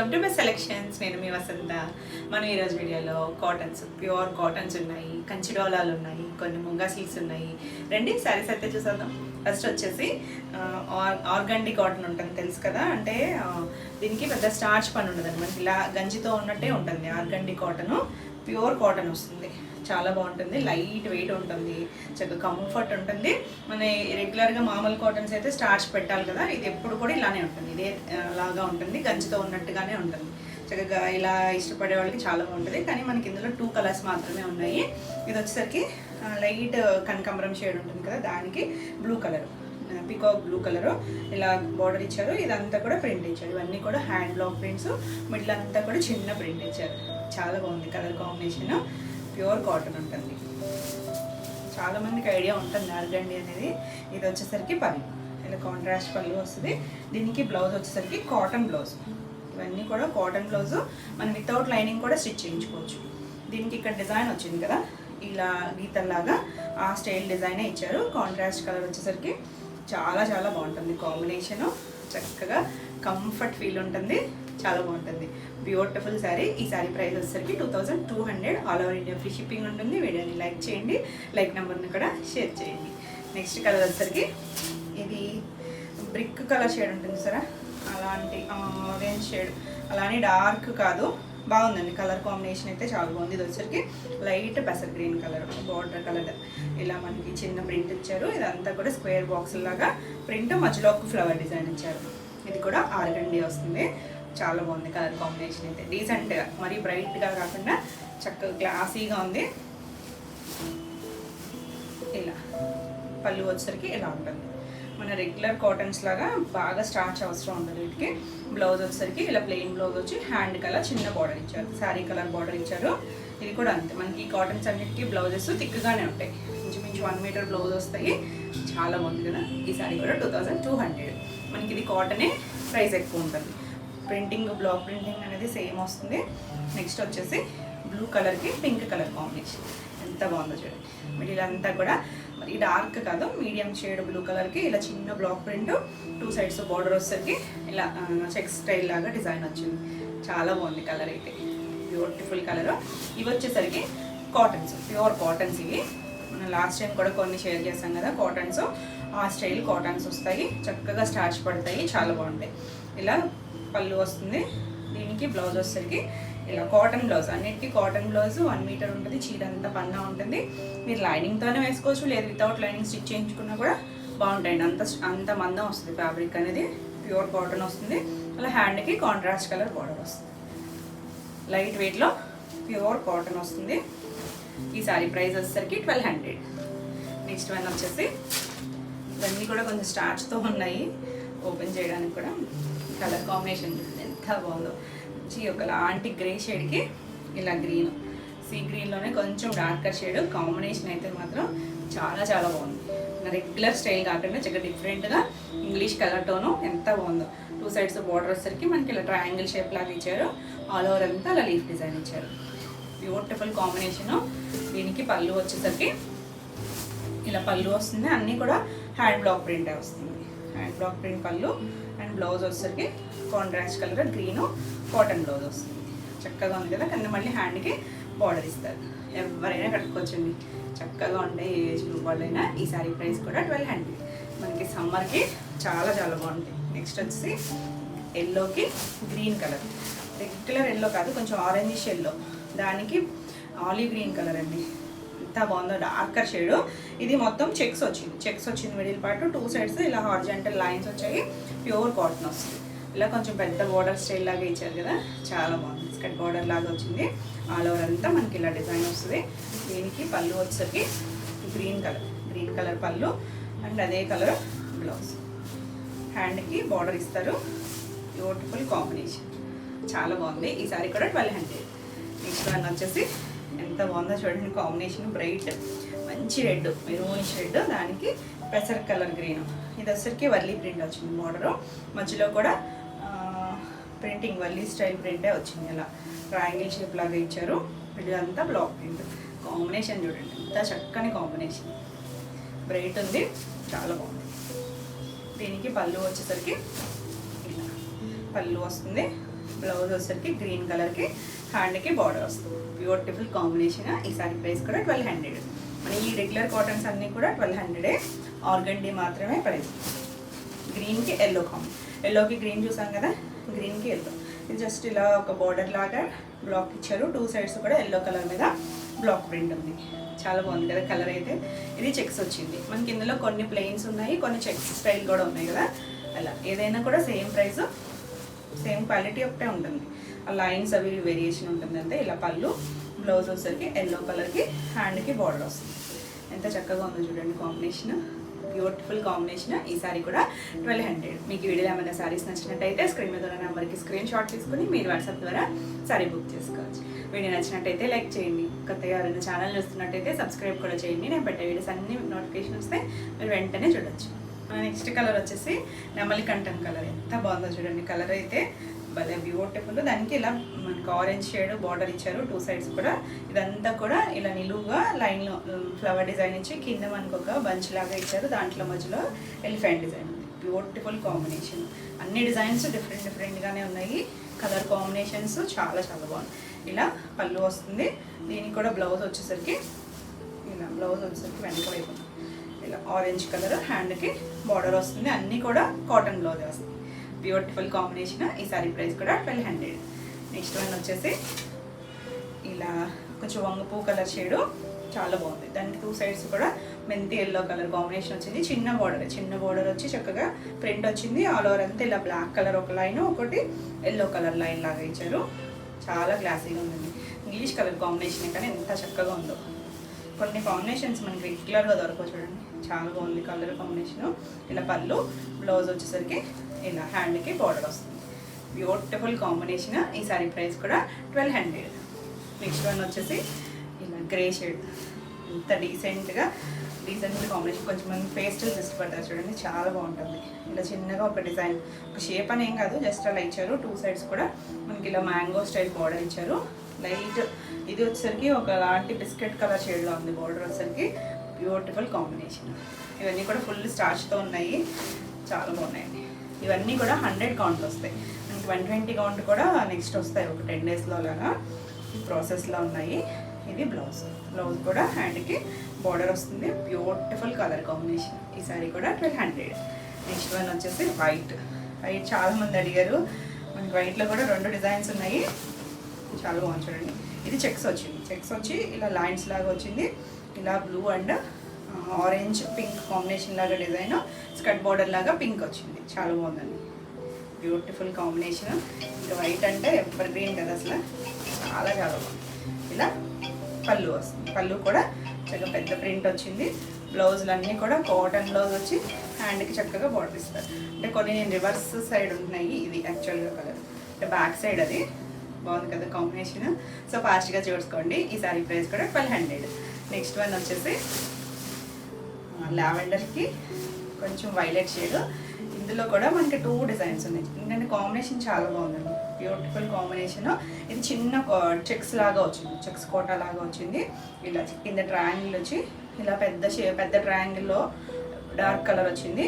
Welcome to my selections. నేను మీ వసంత. మనం ఈరోజు వీడియోలో కాటన్స్, ప్యూర్ కాటన్స్ ఉన్నాయి, కంచి డోలాలు ఉన్నాయి, కొన్ని ముంగా సిల్క్స్ ఉన్నాయి. రండి శారీస్ అయితే చూసేద్దాం. ఫస్ట్ వచ్చేసి ఆర్గండి కాటన్ ఉంటుంది, తెలుసు కదా. అంటే దీనికి పెద్ద స్టార్చ్ పని ఉండదు అనమాట, ఇలా గంజితో ఉన్నట్టే ఉంటుంది. ఆర్గండి కాటన్ ప్యూర్ కాటన్ వస్తుంది, చాలా బాగుంటుంది, లైట్ వెయిట్ ఉంటుంది, చక్కగా కంఫర్ట్ ఉంటుంది. మన రెగ్యులర్గా మామూలు కాటన్స్ అయితే స్టార్చ్ పెట్టాలి కదా, ఇది ఎప్పుడు కూడా ఇలానే ఉంటుంది, ఇదే లాగా ఉంటుంది, గంజితో ఉన్నట్టుగానే ఉంటుంది. చక్కగా ఇలా ఇష్టపడే వాళ్ళకి చాలా బాగుంటుంది. కానీ మనకి ఇందులో 2 కలర్స్ మాత్రమే ఉన్నాయి. ఇది వచ్చేసరికి లైట్ కనకాంబరం షేడ్ ఉంటుంది కదా, దానికి blue colour, peacock blue colour ఇలా బార్డర్ ఇచ్చారు. ఇదంతా కూడా ప్రింట్ ఇచ్చారు. ఇవన్నీ కూడా హ్యాండ్ బ్లాక్ ప్రింట్స్, మిడిల్ అంతా కూడా చిన్న ప్రింట్ ఇచ్చారు. చాలా బాగుంది కలర్ కాంబినేషన్. ప్యూర్ కాటన్ ఉంటుంది, చాలామందికి ఐడియా ఉంటుంది ఆర్గండి అనేది. ఇది వచ్చేసరికి పళ్ళు, ఇలా కాంట్రాస్ట్ పళ్ళు వస్తుంది. దీనికి బ్లౌజ్ వచ్చేసరికి కాటన్ బ్లౌజ్. ఇవన్నీ కూడా కాటన్ బ్లౌజ్, మనం వితౌట్ లైనింగ్ కూడా స్టిచ్ చేయించుకోవచ్చు. దీనికి ఇక్కడ డిజైన్ వచ్చింది కదా, ఇలా గీతల్లాగా ఆ స్టైల్ డిజైనే ఇచ్చారు. కాంట్రాస్ట్ కలర్ వచ్చేసరికి చాలా చాలా బాగుంటుంది కాంబినేషను. చక్కగా కంఫర్ట్ ఫీల్ ఉంటుంది, చాలా బాగుంటుంది. బ్యూటిఫుల్ శారీ. ఈ శారీ ప్రైస్ వచ్చేసరికి 2200. All over India free shipping ఉంటుంది. వీడియోని లైక్ చేయండి, లైక్ నెంబర్ని కూడా షేర్ చేయండి. నెక్స్ట్ కలర్ వచ్చేసరికి ఇది బ్రిక్ కలర్ షేడ్ ఉంటుంది సరే, అలాంటి ఆరెంజ్ షేడ్, అలానే డార్క్ కాదు, బాగుందండి కలర్ కాంబినేషన్ అయితే చాలా బాగుంది. ఇది వచ్చేసరికి లైట్ పెసర్ గ్రీన్ కలర్, బార్డర్ కలర్, ఇలా మనకి చిన్న ప్రింట్ ఇచ్చారు. ఇదంతా కూడా స్క్వేర్ బాక్స్ లాగా ప్రింట్, మధ్యలో ఒక ఫ్లవర్ డిజైన్ ఇచ్చారు. ఇది కూడా ఆర్గండి వస్తుంది, చాలా బాగుంది కలర్ కాంబినేషన్ అయితే. డీసెంట్గా, మరీ బ్రైట్గా కాకుండా చక్కగా క్లాసీగా ఉంది. ఇలా పళ్ళు వచ్చేసరికి ఇలా ఉంటుంది. మన రెగ్యులర్ కాటన్స్ లాగా బాగా స్టార్చ్ అవసరం ఉంటుంది వీటికి. బ్లౌజ్ వచ్చేసరికి ఇలా ప్లెయిన్ బ్లౌజ్ వచ్చి హ్యాండ్ కలర్ చిన్న బార్డర్ ఇచ్చారు, శారీ కలర్ బార్డర్ ఇచ్చారు. ఇది కూడా అంతే, మనకి ఈ కాటన్స్ అన్నిటికీ బ్లౌజెస్ థిక్గానే ఉంటాయి, ఇంచుమించు 1 మీటర్ బ్లౌజ్ వస్తాయి. చాలా బాగుంది కదా. ఈ శారీ కూడా 2200. మనకి ఇది కాటనే, ప్రైస్ ఎక్కువ ఉంటుంది. ప్రింటింగ్, బ్లాక్ ప్రింటింగ్ అనేది సేమ్ వస్తుంది. నెక్స్ట్ వచ్చేసి బ్లూ కలర్కి పింక్ కలర్ కాంబినేషన్, ఎంత బాగుందో చూడండి. మిడిల్ అంతా కూడా మరి డార్క్ కాదు, మీడియం షేడ్ బ్లూ కలర్కి ఇలా చిన్న బ్లాక్ ప్రింట్, 2 సైడ్స్ బార్డర్ వచ్చేసరికి ఇలా చెక్ స్టైల్ లాగా డిజైన్ వచ్చింది. చాలా బాగుంది కలర్ అయితే, బ్యూటిఫుల్ కలర్. ఇవి వచ్చేసరికి కాటన్స్, ప్యూర్ కాటన్స్. ఇవి మనం లాస్ట్ టైం కూడా కొన్ని షేర్ చేస్తాం కదా కాటన్స్, ఆ స్టైల్ కాటన్స్ వస్తాయి, చక్కగా స్టార్చ్ పడతాయి, చాలా బాగుంటాయి. ఇలా పళ్ళు వస్తుంది. దీనికి బ్లౌజ్ వచ్చేసరికి ఇలా కాటన్ బ్లౌజ్, అన్నిటికీ కాటన్ బ్లౌజ్ 1 మీటర్ ఉంటుంది, చీర అంతా పన్నా ఉంటుంది. మీరు లైనింగ్తోనే వేసుకోవచ్చు, లేదు వితౌట్ లైనింగ్ స్టిచ్ చేయించుకున్నా కూడా బాగుంటాయండి. అంత మందం వస్తుంది ఫ్యాబ్రిక్ అనేది, ప్యూర్ కాటన్ వస్తుంది. అలా హ్యాండ్కి కాంట్రాస్ట్ కలర్ బార్డర్ వస్తుంది, లైట్ వెయిట్లో ప్యూర్ కాటన్ వస్తుంది. ఈ సారీ ప్రైస్ వచ్చేసరికి 1200. నెక్స్ట్ వన్ వచ్చేసి ఇవన్నీ కూడా కొంచెం స్టార్చ్తో ఉన్నాయి, ఓపెన్ చేయడానికి కూడా. కలర్ కాంబినేషన్ ఎంత బాగుందో, ఒకలాంటి గ్రే షేడ్కి ఇలా గ్రీన్, సీ గ్రీన్లోనే కొంచెం డార్కర్ షేడ్ కాంబినేషన్ అయితే మాత్రం చాలా చాలా బాగుంది. రెగ్యులర్ స్టైల్ కాకుండా చక్కగా డిఫరెంట్గా ఇంగ్లీష్ కలర్ టోను ఎంత బాగుందో. 2 సైడ్స్ బార్డర్ వచ్చేసరికి మనకి ఇలా ట్రయాంగిల్ షేప్ లాగా ఇచ్చారు, ఆల్ ఓవర్ అంతా అలా లీఫ్ డిజైన్ ఇచ్చారు. Beautiful combination. దీనికి పళ్ళు వచ్చేసరికి ఇలా పళ్ళు వస్తుంది, అన్నీ కూడా హ్యాండ్ బ్లాక్ ప్రింట్ వస్తుంది. హ్యాండ్ బ్లాక్ ప్రింట్ పళ్ళు, అండ్ బ్లౌజ్ వచ్చేసరికి contrast colour green cotton blouse వస్తుంది. చక్కగా ఉంది కదా. కింద మళ్ళీ హ్యాండ్కి బార్డర్ ఇస్తారు. ఎవరైనా కట్టుకోవచ్చండి, చక్కగా ఉండే ఏ ఏజ్ గ్రూప్ వాళ్ళైనా. ఈ శారీ ప్రైస్ కూడా 1200. మనకి సమ్మర్కి చాలా చాలా బాగుంటాయి. నెక్స్ట్ వచ్చేసి ఎల్లోకి గ్రీన్ కలర్, రెగ్యులర్ ఎల్లో కాదు, కొంచెం ఆరెంజిష్ ఎల్లో, దానికి ఆలివ్ గ్రీన్ కలర్ అండి, ఎంత బాగుందో, డార్కర్ షేడు. ఇది మొత్తం చెక్స్ వచ్చింది మిడిల్ పార్ట్, 2 సైడ్స్ ఇలా హారిజాంటల్ లైన్స్ వచ్చాయి. ప్యూర్ కాటన్ వస్తుంది. ఇలా కొంచెం పెద్ద బార్డర్ స్టైల్ లాగా ఇచ్చారు కదా, చాలా బాగుంది. స్కర్ట్ బార్డర్ లాగా వచ్చింది, ఆల్ ఓవర్ అంతా మనకి ఇలా డిజైన్ వస్తుంది. దీనికి పళ్ళు వచ్చేసరికి గ్రీన్ కలర్ పళ్ళు, అండ్ అదే కలర్ బ్లౌజ్. హ్యాండ్కి బార్డర్ ఇస్తారు. బ్యూటిఫుల్ కాంబినేషన్, చాలా బాగుంది. ఈ సారీ కూడా 1200. నెక్స్ట్ వన్ వచ్చేసి ఎంత బాగుందో చూడండి కాంబినేషన్. బ్రైట్ మంచి రెడ్, మెరూనిష్ రెడ్, దానికి పెసర్ కలర్ గ్రీన్. ఇది వచ్చరికి వర్లీ ప్రింట్ వచ్చింది బార్డరు, మధ్యలో కూడా ప్రింటింగ్ వర్లీ స్టైల్ ప్రింటే వచ్చింది. ఇలా ట్రయాంగిల్ షేప్ లాగా ఇచ్చారు. ఇదంతా బ్లాక్ ప్రింట్. కాంబినేషన్ చూడండి ఎంత చక్కని కాంబినేషన్, బ్రైట్ ఉంది, చాలా బాగుంది. దీనికి పళ్ళు వచ్చేసరికి ఇలా పళ్ళు వస్తుంది, బ్లౌజ్ వచ్చేసరికి గ్రీన్ కలర్కి హ్యాండ్కి బార్డర్ వస్తుంది. Beautiful combination. ఈ సారీ ప్రైస్ కూడా 1200. మన ఈ రెగ్యులర్ కాటన్స్ అన్నీ కూడా 1200. ఆర్గండి మాత్రమే ప్రైస్. గ్రీన్కి ఎల్లో ఎల్లోకి గ్రీన్ చూసాం కదా, గ్రీన్కి ఎల్లో. ఇది జస్ట్ ఇలా ఒక బార్డర్ లాగా బ్లాక్ ఇచ్చారు. 2 సైడ్స్ కూడా ఎల్లో కలర్ మీద బ్లాక్ ప్రింట్ ఉంది. చాలా బాగుంది కదా కలర్ అయితే. ఇది చెక్స్ వచ్చింది మనకి. ఇందులో కొన్ని ప్లెయిన్స్ ఉన్నాయి, కొన్ని చెక్స్ స్టైల్ కూడా ఉన్నాయి కదా. అలా ఏదైనా కూడా సేమ్ ప్రైస్, సేమ్ క్వాలిటీ ఒకటే ఉంటుంది. ఆ లైన్స్ అవి వేరియేషన్ ఉంటుంది అంతే. ఇలా పళ్ళు, బ్లౌజ్ వచ్చేసరికి ఎల్లో కలర్కి హ్యాండ్కి బార్డర్ వస్తుంది. ఎంత చక్కగా ఉందో చూడండి కాంబినేషన్. Beautiful combination. ఈ సారీ కూడా 1200. మీకు వీడియోలో ఏమైనా సారీస్ నచ్చినట్టయితే స్క్రీన్ మీద ఉన్న నెంబర్కి స్క్రీన్ షాట్ తీసుకుని మీరు వాట్సాప్ ద్వారా సారీ బుక్ చేసుకోవచ్చు. వీడియో నచ్చినట్టయితే లైక్ చేయండి. కొత్తగా ఎవరైనా ఛానల్ చూస్తున్నట్టయితే సబ్స్క్రైబ్ కూడా చేయండి. నేను పెట్టే వీడియోస్ అన్ని నోటిఫికేషన్ వస్తే మీరు వెంటనే చూడొచ్చు. నెక్స్ట్ కలర్ వచ్చేసి నెమలి కంఠం కలర్. ఎంత బాగుందో చూడండి కలర్ అయితే. భలే బ్యూటిఫుల్. దానికి ఇలా మనకు ఆరెంజ్ షేడ్ బార్డర్ ఇచ్చారు 2 సైడ్స్ కూడా. ఇదంతా కూడా ఇలా నిలువుగా లైన్లో ఫ్లవర్ డిజైన్ ఇచ్చి కింద మనకు ఒక బంచ్ లాగా ఇచ్చారు. దాంట్లో మధ్యలో ఎలిఫెంట్ డిజైన్ ఉంది. Beautiful combination. అన్ని డిజైన్స్ డిఫరెంట్గానే ఉన్నాయి. కలర్ కాంబినేషన్స్ చాలా చాలా బాగుంది. ఇలా పళ్ళు వస్తుంది. దీనికి కూడా బ్లౌజ్ వచ్చేసరికి ఇలా వెనక వైపు ఇలా ఆరెంజ్ కలర్ హ్యాండ్కి బార్డర్ వస్తుంది. అన్నీ కూడా కాటన్ బ్లౌజ్ వస్తుంది. Beautiful combination. ఈ సారీ ప్రైస్ కూడా 1200. నెక్స్ట్ వన్ వచ్చేసి ఇలా కొంచెం వంగపూ కలర్ షేడు చాలా బాగుంది. దానికి 2 సైడ్స్ కూడా మెంతి ఎల్లో కలర్ కాంబినేషన్ వచ్చింది. చిన్న బార్డర్ వచ్చి చక్కగా ప్రింట్ వచ్చింది. ఆల్ ఓవర్ అంతా ఇలా బ్లాక్ కలర్ ఒక లైన్, ఒకటి ఎల్లో కలర్ లైన్ లాగా ఇచ్చారు. చాలా క్లాసీగా ఉంది. ఇంగ్లీష్ కలర్ కాంబినేషన్ కానీ ఎంత చక్కగా ఉందో. కొన్ని కాంబినేషన్స్ మనకి రెగ్యులర్గా దొరకవు చూడండి. చాలా బాగుంది కలర్ కాంబినేషను. ఇలా పళ్ళు, బ్లౌజ్ వచ్చేసరికి ఇలా హ్యాండ్కి బార్డర్ వస్తుంది. Beautiful combination. ఈ సారీ ప్రైస్ కూడా 1200. నెక్స్ట్ వన్ వచ్చేసి ఇలా గ్రే షేడ్. ఎంత డీసెంట్ కాంబినేషన్. కొంచెం మంది పేస్టల్స్ ఇష్టపడ్డారు చూడండి. చాలా బాగుంటుంది. ఇలా చిన్నగా ఒక డిజైన్, ఒక షేప్ అని ఏం కాదు, జస్ట్ అలా ఇచ్చారు. 2 సైడ్స్ కూడా మనకి ఇలా మ్యాంగో స్టైల్ బార్డర్ ఇచ్చారు. లైట్ ఇది వచ్చేసరికి ఒక లాంటి బిస్కెట్ కలర్ షేడ్లో ఉంది బార్డర్ వచ్చేసరికి. Beautiful combination. ఇవన్నీ కూడా ఫుల్ స్టార్చ్తో ఉన్నాయి. చాలా బాగున్నాయండి. ఇవన్నీ కూడా 100 కౌంట్లు వస్తాయి. మనకి 120 కౌంట్ కూడా నెక్స్ట్ వస్తాయి ఒక 10 డేస్లో లాగా. ప్రాసెస్లో ఉన్నాయి. ఇది బ్లౌజ్ కూడా హ్యాండ్కి బార్డర్ వస్తుంది. Beautiful colour combination. ఈ సారీ కూడా 1200. నెక్స్ట్ వన్ వచ్చేసి వైట్ చాలామంది అడిగారు. మనకి వైట్లో కూడా 2 డిజైన్స్ ఉన్నాయి. చాలా బాగుంది చూడండి. ఇది చెక్స్ వచ్చి ఇలా లైన్స్ లాగా వచ్చింది. ఇలా blue and orange pink combination లాగా డిజైన్, స్కర్ట్ బార్డర్ లాగా పింక్ వచ్చింది. చాలా బాగుందండి. Beautiful combination. ఇంకా వైట్ అంటే ఎవర్ గ్రీన్ కదా అసలు. చాలా బాగుంది. ఇలా పళ్ళు వస్తుంది. పళ్ళు కూడా చక్కగా పెద్ద ప్రింట్ వచ్చింది. బ్లౌజులు అన్నీ కూడా కాటన్ బ్లౌజ్ వచ్చి హ్యాండ్కి చక్కగా బార్డర్ ఇస్తారు. అంటే కొన్ని రివర్స్ సైడ్ ఉంటున్నాయి. ఇది యాక్చువల్గా కలర్ అంటే బ్యాక్ సైడ్. అది బాగుంది కదా కాంబినేషన్. సో ఫాస్ట్గా చూసుకోండి. ఈ సారీ ప్రైస్ కూడా 1200. నెక్స్ట్ వన్ వచ్చేసి లావెండర్కి కొంచెం వైలెట్ షేడ్. ఇందులో కూడా మనకి 2 డిజైన్స్ ఉన్నాయి. ఎందుకంటే కాంబినేషన్ చాలా బాగుందండి. Beautiful combination. ఇది చిన్న చెక్స్ లాగా వచ్చింది, చెక్స్ కోటా లాగా వచ్చింది. ఇలా కింద ట్రయాంగిల్ వచ్చి ఇలా పెద్ద ట్రయాంగిల్లో డార్క్ కలర్ వచ్చింది.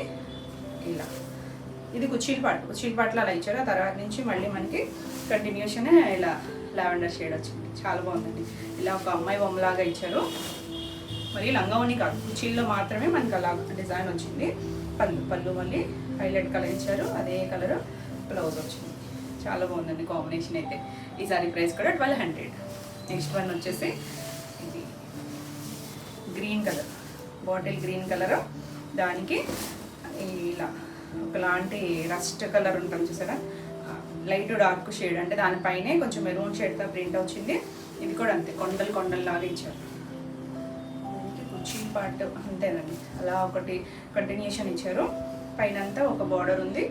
ఇలా ఇది కుర్చీల పాటలు అలా ఇచ్చారు. ఆ తర్వాత నుంచి మళ్ళీ మనకి కంటిన్యూషన్ ఇలా లావెండర్ షేడ్ వచ్చింది. చాలా బాగుందండి. ఇలా ఒక అమ్మాయి బొమ్మలాగా ఇచ్చారు. మరి లంగావని కాదు, కుర్చీల్లో మాత్రమే మనకి అలా డిజైన్ వచ్చింది. పళ్ళు మళ్ళీ హైలైట్ కలర్ ఇచ్చారు. అదే కలర్ బ్లౌజ్ వచ్చింది. చాలా బాగుందండి కాంబినేషన్ అయితే. ఈ సారీ ప్రైస్ కూడా 1200. నెక్స్ట్ వన్ వచ్చేసి ఇది green colour, bottle green colour. దానికి ఇలా ఒకలాంటి రస్ట్ కలర్ ఉంటుంది చూసారా, లైట్ డార్క్ షేడ్. అంటే దానిపైనే కొంచెం మెరూన్ షేడ్తో ప్రింట్ వచ్చింది. ఇది కూడా అంతే, కొండలు లాగా ఇచ్చారు. కుర్చీ పార్ట్ అంతేనండి. అలా ఒకటి కంటిన్యూషన్ ఇచ్చారు. పైన అంతా ఒక బార్డర్ ఉంది.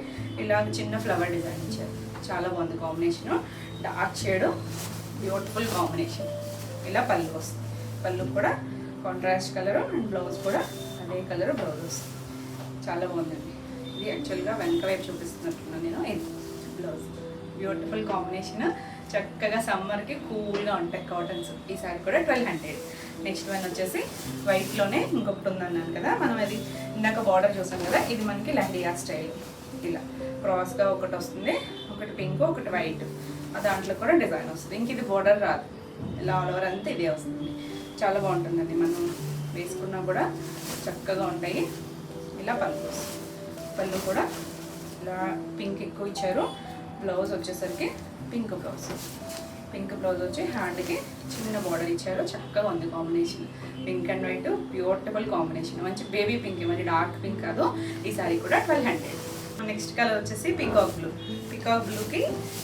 ఇలా చిన్న ఫ్లవర్ డిజైన్ ఇచ్చారు. చాలా బాగుంది combination. Dark shade, beautiful combination. ఇలా పళ్ళు వస్తుంది. పళ్ళు కూడా కాంట్రాస్ట్ కలర్ అండ్ బ్లౌజ్ కూడా అదే కలర్ బ్లౌజ్ వస్తుంది. చాలా బాగుందండి. ఇది యాక్చువల్గా వెనక వైపు చూపిస్తున్నట్టున్నాను నేను. ఇది బ్లౌజ్. Beautiful combination. చక్కగా సమ్మర్కి కూల్గా ఉంటాయి కాటన్స్. ఈ సారీ కూడా 1200. నెక్స్ట్ వన్ వచ్చేసి వైట్లోనే ఇంకొకటి ఉందన్నాను కదా, మనం అది ఇందాక బార్డర్ చూసాం కదా. ఇది మనకి లెహరియా స్టైల్. ఇలా క్రాస్గా ఒకటి వస్తుంది, ఒకటి పింక్ ఒకటి వైట్, దాంట్లో కూడా డిజైన్ వస్తుంది. ఇంక ఇది బోర్డర్ రాదు, ఇలా ఆల్ ఓవర్ అంతా ఇదే వస్తుంది. చాలా బాగుంటుందండి, మనం వేసుకున్నా కూడా చక్కగా ఉంటాయి. ఇలా పళ్ళు కూడా ఇలా పింక్ ఎక్కువ ఇచ్చారు. బ్లౌజ్ వచ్చేసరికి పింక్ బ్లౌజ్ వచ్చి హ్యాండ్కి చిన్న బార్డర్ ఇచ్చారు. చక్కగా ఉంది combination, pink and white beautiful combination. మంచి బేబీ పింక్, మరి డార్క్ పింక్ కాదు. ఈ సారీ కూడా 1200. నెక్స్ట్ కలర్ వచ్చేసి పికాక్ బ్లూకి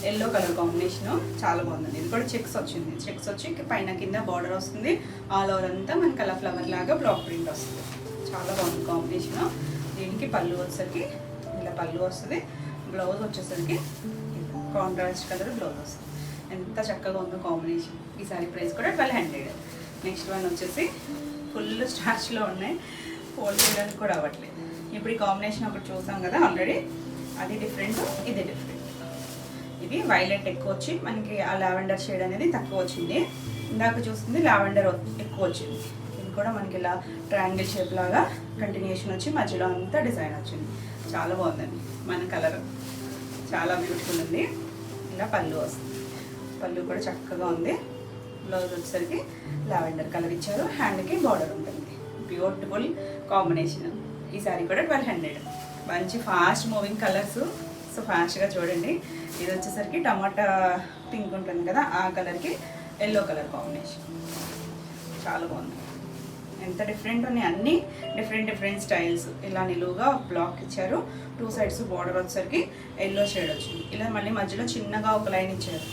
ఎల్లో కలర్ కాంబినేషన్ చాలా బాగుందండి. ఇది కూడా చెక్స్ వచ్చి పైన కింద బార్డర్ వస్తుంది. ఆల్ ఓవర్ అంతా మనకి అలా ఫ్లవర్ లాగా బ్లాక్ ప్రింట్ వస్తుంది. చాలా బాగుంది కాంబినేషన్. దీనికి పళ్ళు వచ్చేసరికి ఇలా పళ్ళు వస్తుంది. బ్లౌజ్ వచ్చేసరికి కాంట్రాస్ట్ కలర్ బ్లౌజ్ వస్తుంది. ఎంత చక్కగా ఉందో కాంబినేషన్. ఈ సారీ ప్రైస్ కూడా 1200. నెక్స్ట్ వన్ వచ్చేసి ఫుల్ స్టార్చ్లో ఉన్నాయి, ఫోల్డ్ చేయడానికి కూడా అవ్వట్లేదు. ఇప్పుడు ఈ కాంబినేషన్ ఒకటి చూసాం కదా ఆల్రెడీ, అది డిఫరెంట్, ఇది డిఫరెంట్. ఇది వైలెట్ ఎక్కువ వచ్చి మనకి ఆ లావెండర్ షేడ్ అనేది తక్కువ వచ్చింది. ఇందాక చూస్తుంది లావెండర్ ఎక్కువ వచ్చింది. ఇది కూడా మనకి ఇలా ట్రయాంగిల్ షేప్ లాగా కంటిన్యూషన్ వచ్చి మధ్యలో అంతా డిజైన్ వచ్చింది. చాలా బాగుందండి, మన కలర్ చాలా బ్యూటిఫుల్ ఉంది. ఇలా పళ్ళు వస్తుంది, పళ్ళు కూడా చక్కగా ఉంది. బ్లౌజ్ వచ్చేసరికి లావెండర్ కలర్ ఇచ్చారు. హ్యాండ్కి బార్డర్ ఉంటుంది. Beautiful combination. ఈ సారీ కూడా 1200. మంచి ఫాస్ట్ మూవింగ్ కలర్స్, సో ఫాస్ట్గా చూడండి. ఇది వచ్చేసరికి టమాటా పింక్ ఉంటుంది కదా, ఆ కలర్కి ఎల్లో కలర్ కాంబినేషన్ చాలా బాగుంది. ఎంత డిఫరెంట్ ఉన్నాయి, అన్నీ డిఫరెంట్ స్టైల్స్. ఇలా నిలువుగా బ్లాక్ ఇచ్చారు. 2 సైడ్స్ బార్డర్ వచ్చేసరికి ఎల్లో షేడ్ వచ్చింది. ఇలా మళ్ళీ మధ్యలో చిన్నగా ఒక లైన్ ఇచ్చారు.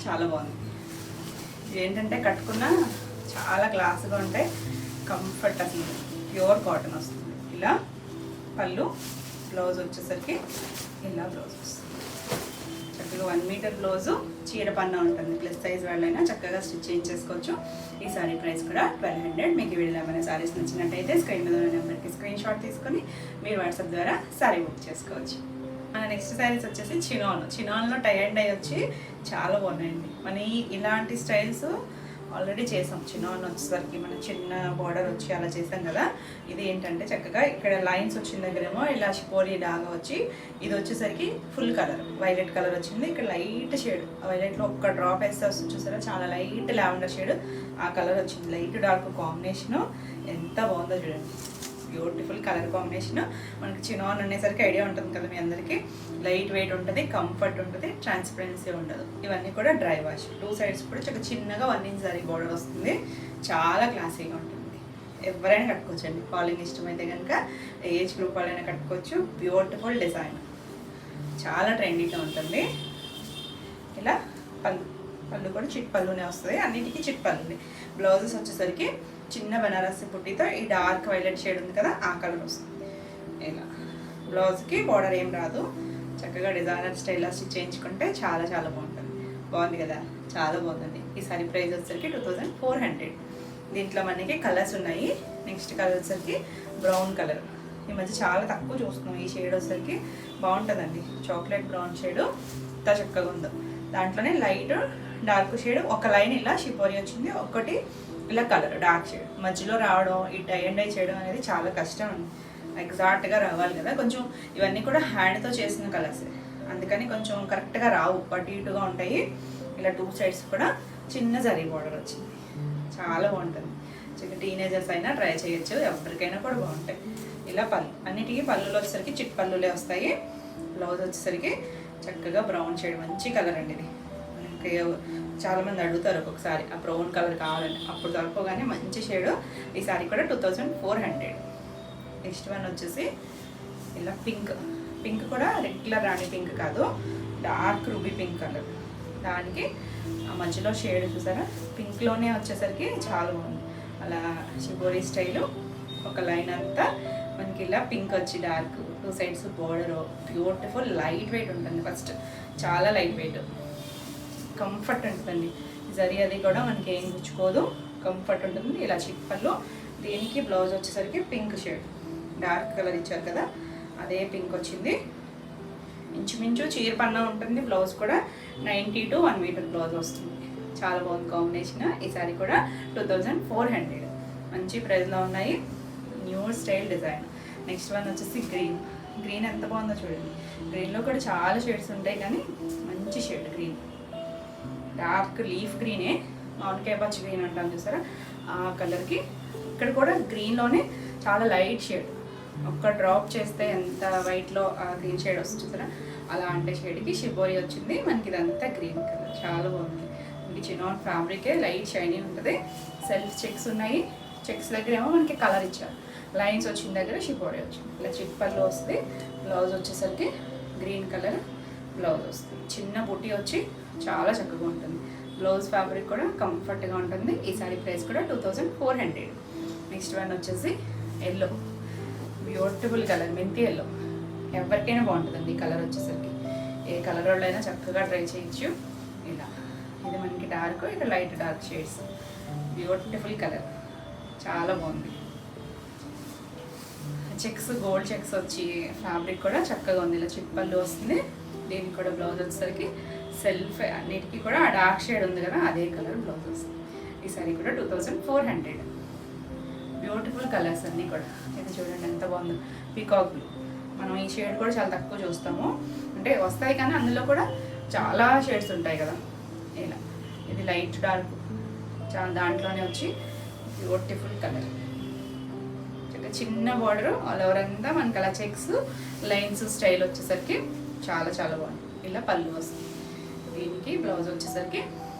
చాలా బాగుంది. ఏంటంటే కట్టుకున్నా చాలా క్లాస్గా ఉంటాయి, కంఫర్ట్, అసలు ప్యూర్ కాటన్ వస్తుంది. ఇలా పళ్ళు, బ్లౌజ్ వచ్చేసరికి ఇలా బ్లౌజ్ వస్తుంది. చక్కగా 1 మీటర్ బ్లౌజు, చీర పన్నా ఉంటుంది. ప్లస్ సైజ్ వాళ్ళైనా చక్కగా స్టిచ్ చేయించేసుకోవచ్చు. ఈ సారీ ప్రైస్ కూడా 1200. మీకు వీడియోలో ఏమైనా సారీస్ నచ్చినట్టయితే స్క్రీన్ మీద ఉన్న నెంబర్కి స్క్రీన్ షాట్ తీసుకొని మీరు వాట్సాప్ ద్వారా సారీ బుక్ చేసుకోవచ్చు. మన నెక్స్ట్ సారీస్ వచ్చేసి చినాన్లో టై అండ్ డై వచ్చి చాలా బాగున్నాయండి. మన ఇలాంటి స్టైల్స్ ఆల్రెడీ చేసాం. చినాన్ వచ్చేసరికి మన చిన్న బార్డర్ వచ్చి అలా చేసాం కదా. ఇది ఏంటంటే చక్కగా ఇక్కడ లైన్స్ వచ్చిన దగ్గరేమో ఇలా షిపోలి డాగా వచ్చి, ఇది వచ్చేసరికి ఫుల్ కలర్ వైలెట్ కలర్ వచ్చింది. ఇక్కడ లైట్ షేడ్ వైలెట్లో ఒక్క డ్రాప్ వేస్తే వస్తుంది చూసారా, చాలా లైట్ లావెండర్ షేడ్ ఆ కలర్ వచ్చింది. లైట్ డార్క్ కాంబినేషన్ ఎంత బాగుందో చూడండి. Beautiful colour combination. మనకి చినాన్ అనేసరికి ఐడియా ఉంటుంది కదా మీ అందరికీ. లైట్ వెయిట్ ఉంటుంది, కంఫర్ట్ ఉంటుంది, ట్రాన్స్పరెన్సీ ఉండదు. ఇవన్నీ కూడా డ్రై వాష్. 2 సైడ్స్ కూడా చాలా చిన్నగా 1 ఇంచ్ సారీ బోర్డర్ వస్తుంది. చాలా క్లాసీగా ఉంటుంది. ఎవరైనా కట్టుకోవచ్చండి. ఫాలోయింగ్ ఇష్టమైతే కనుక ఏజ్ గ్రూప్ వాళ్ళైనా కట్టుకోవచ్చు. బ్యూటిఫుల్ డిజైన్, చాలా ట్రెండీగా ఉంటుంది. ఇలా పళ్ళు కూడా చిట్ పళ్ళునే వస్తుంది. అన్నిటికీ చిట్ పళ్ళు ఉంది. బ్లౌజెస్ వచ్చేసరికి చిన్న బనారసి పుట్టితో ఈ డార్క్ వైలెట్ షేడ్ ఉంది కదా, ఆ కలర్ వస్తుంది. ఇలా బ్లౌజ్కి బార్డర్ ఏం రాదు. చక్కగా డిజైనర్ స్టైల్లో స్టిచ్ చేయించుకుంటే చాలా చాలా బాగుంటుంది. బాగుంది కదా, చాలా బాగుందండి. ఈ సారీ ప్రైస్ వచ్చేసరికి 2400. దీంట్లో మనకి కలర్స్ ఉన్నాయి. నెక్స్ట్ కలర్ వచ్చేసరికి బ్రౌన్ కలర్. ఈ మధ్య చాలా తక్కువ చూస్తున్నాం. ఈ షేడ్ వచ్చేసరికి బాగుంటుందండి. చాక్లెట్ బ్రౌన్ షేడ్ ఎంత చక్కగా ఉందో. దాంట్లోనే లైట్ డార్క్ షేడ్, ఒక లైన్ ఇలా షిపోరి వచ్చింది, ఒకటి ఇలా కలర్ డార్క్ షేడ్. మధ్యలో రావడం, ఈ టై అండ్ డై చేయడం అనేది చాలా కష్టం అండి. ఎగ్జాక్ట్గా రావాలి కదా. కొంచెం ఇవన్నీ కూడా హ్యాండ్తో చేసిన కలర్స్, అందుకని కొంచెం కరెక్ట్గా రావు, అటు ఇటుగా ఉంటాయి. ఇలా 2 సైడ్స్ కూడా చిన్న జరీ బార్డర్ వచ్చింది. చాలా బాగుంటుంది. చిన్న టీనేజర్స్ అయినా ట్రై చేయొచ్చు, ఎవరికైనా కూడా బాగుంటాయి. ఇలా పళ్ళు, అన్నిటికీ పళ్ళులో వచ్చేసరికి చిట్ పళ్ళులే వస్తాయి. బ్లౌజ్ వచ్చేసరికి చక్కగా బ్రౌన్ షేడ్, మంచి కలర్ అండి ఇది. మనకి చాలామంది అడుగుతారు ఒక్కొక్కసారి ఆ బ్రౌన్ కలర్ కావాలని, అప్పుడు దొరకగానే మంచి షేడ్. ఈ సారీ కూడా 2400. నెక్స్ట్ వన్ వచ్చేసి ఇలా పింక్ కూడా రెగ్యులర్ రాణి పింక్ కాదు, డార్క్ రూబీ పింక్ కలర్. దానికి ఆ మధ్యలో షేడ్ చూసారా, పింక్లోనే వచ్చేసరికి చాలా బాగుంది. అలా షిబోరీ స్టైలు, ఒక లైన్ అంతా మనకి ఇలా పింక్ వచ్చి dark, 2 sides border. Beautiful light weight ఉంటుంది. ఫస్ట్ చాలా లైట్ వెయిట్, కంఫర్ట్ ఉంటుందండి. జరీ అది కూడా మనకి ఏం గుచ్చుకోదు, కంఫర్ట్ ఉంటుంది. ఇలా చిప్పల్లో దీనికి బ్లౌజ్ వచ్చేసరికి పింక్ షేడ్, డార్క్ కలర్ ఇచ్చారు కదా, అదే పింక్ వచ్చింది. ఇంచుమించు చీర పన్నా ఉంటుంది. బ్లౌజ్ కూడా 90 to 1 మీటర్ బ్లౌజ్ వస్తుంది. చాలా బాగుంది కాంబినేషన్. ఈ సారీ కూడా 2400. మంచి ప్రైస్లో ఉన్నాయి. New style design. Next one వచ్చేసి గ్రీన్ ఎంత బాగుందో చూడండి. గ్రీన్లో కూడా చాలా షేడ్స్ ఉంటాయి, కానీ మంచి షేడ్ గ్రీన్, డార్క్ లీఫ్ గ్రీనే, మామిడికాయ పచ్చి గ్రీన్ అంటాం చూసారా ఆ కలర్కి. ఇక్కడ కూడా గ్రీన్లోనే చాలా లైట్ షేడ్, ఒక్క డ్రాప్ చేస్తే ఎంత వైట్లో ఆ గ్రీన్ షేడ్ వస్తుంది చూసారా, అలాంటి షేడ్కి షిబోరి వచ్చింది మనకి. ఇదంతా గ్రీన్ కలర్, చాలా బాగుంది. మనకి చినాన్ ఫ్యాబ్రికే, లైట్ షైనీ ఉంటుంది. సెల్ఫ్ చెక్స్ ఉన్నాయి, చెక్స్ దగ్గర ఏమో మనకి కలర్ ఇచ్చారు. లైన్స్ వచ్చిన దగ్గర షిబోరి వచ్చింది. ఇలా చిప్పల్లో వస్తుంది. బ్లౌజ్ వచ్చేసరికి గ్రీన్ కలర్ బ్లౌజ్ వస్తుంది. చిన్న బుట్టి వచ్చి చాలా చక్కగా ఉంటుంది. బ్లౌజ్ ఫ్యాబ్రిక్ కూడా కంఫర్ట్గా ఉంటుంది. ఈ సారీ ప్రైస్ కూడా 2400. నెక్స్ట్ వన్ వచ్చేసి ఎల్లో, బ్యూటిఫుల్ కలర్, మెంతి ఎల్లో. ఎవరికైనా బాగుంటుందండి ఈ కలర్ వచ్చేసరికి. ఏ కలర్ వాళ్ళైనా చక్కగా ట్రై చేయొచ్చు. ఇలా ఇది మనకి డార్క్, ఇక్కడ light dark shades. Beautiful colour, చాలా బాగుంది. చెక్స్, గోల్డ్ చెక్స్ వచ్చి ఫ్యాబ్రిక్ కూడా చక్కగా ఉంది. ఇలా చిప్పల్లో వస్తుంది. దీనికి కూడా బ్లౌజ్ వచ్చేసరికి సెల్ఫ్, అన్నిటికీ కూడా ఆ డార్క్ షేడ్ ఉంది కదా అదే కలర్ బ్లౌజ్ వస్తుంది. ఈ సారీ కూడా 2400. బ్యూటిఫుల్ కలర్స్ అన్నీ కూడా. ఇది చూడండి ఎంత బాగుందో, పీకాక్ బ్లూ. మనం ఈ షేడ్ కూడా చాలా తక్కువ చూస్తాము, అంటే వస్తాయి కానీ అందులో కూడా చాలా షేడ్స్ ఉంటాయి కదా. ఇలా ఇది లైట్ డార్క్, చాలా దాంట్లోనే వచ్చి బ్యూటిఫుల్ కలర్. చిన్న బార్డర్ ఆల్ ఓవర్ అంతా మనకి అలా చెక్స్, లైన్స్ స్టైల్ వచ్చేసరికి చాలా చాలా బాగుంది. ఇలా పళ్ళు వస్తుంది. దీనికి బ్లౌజ్ వచ్చేసరికి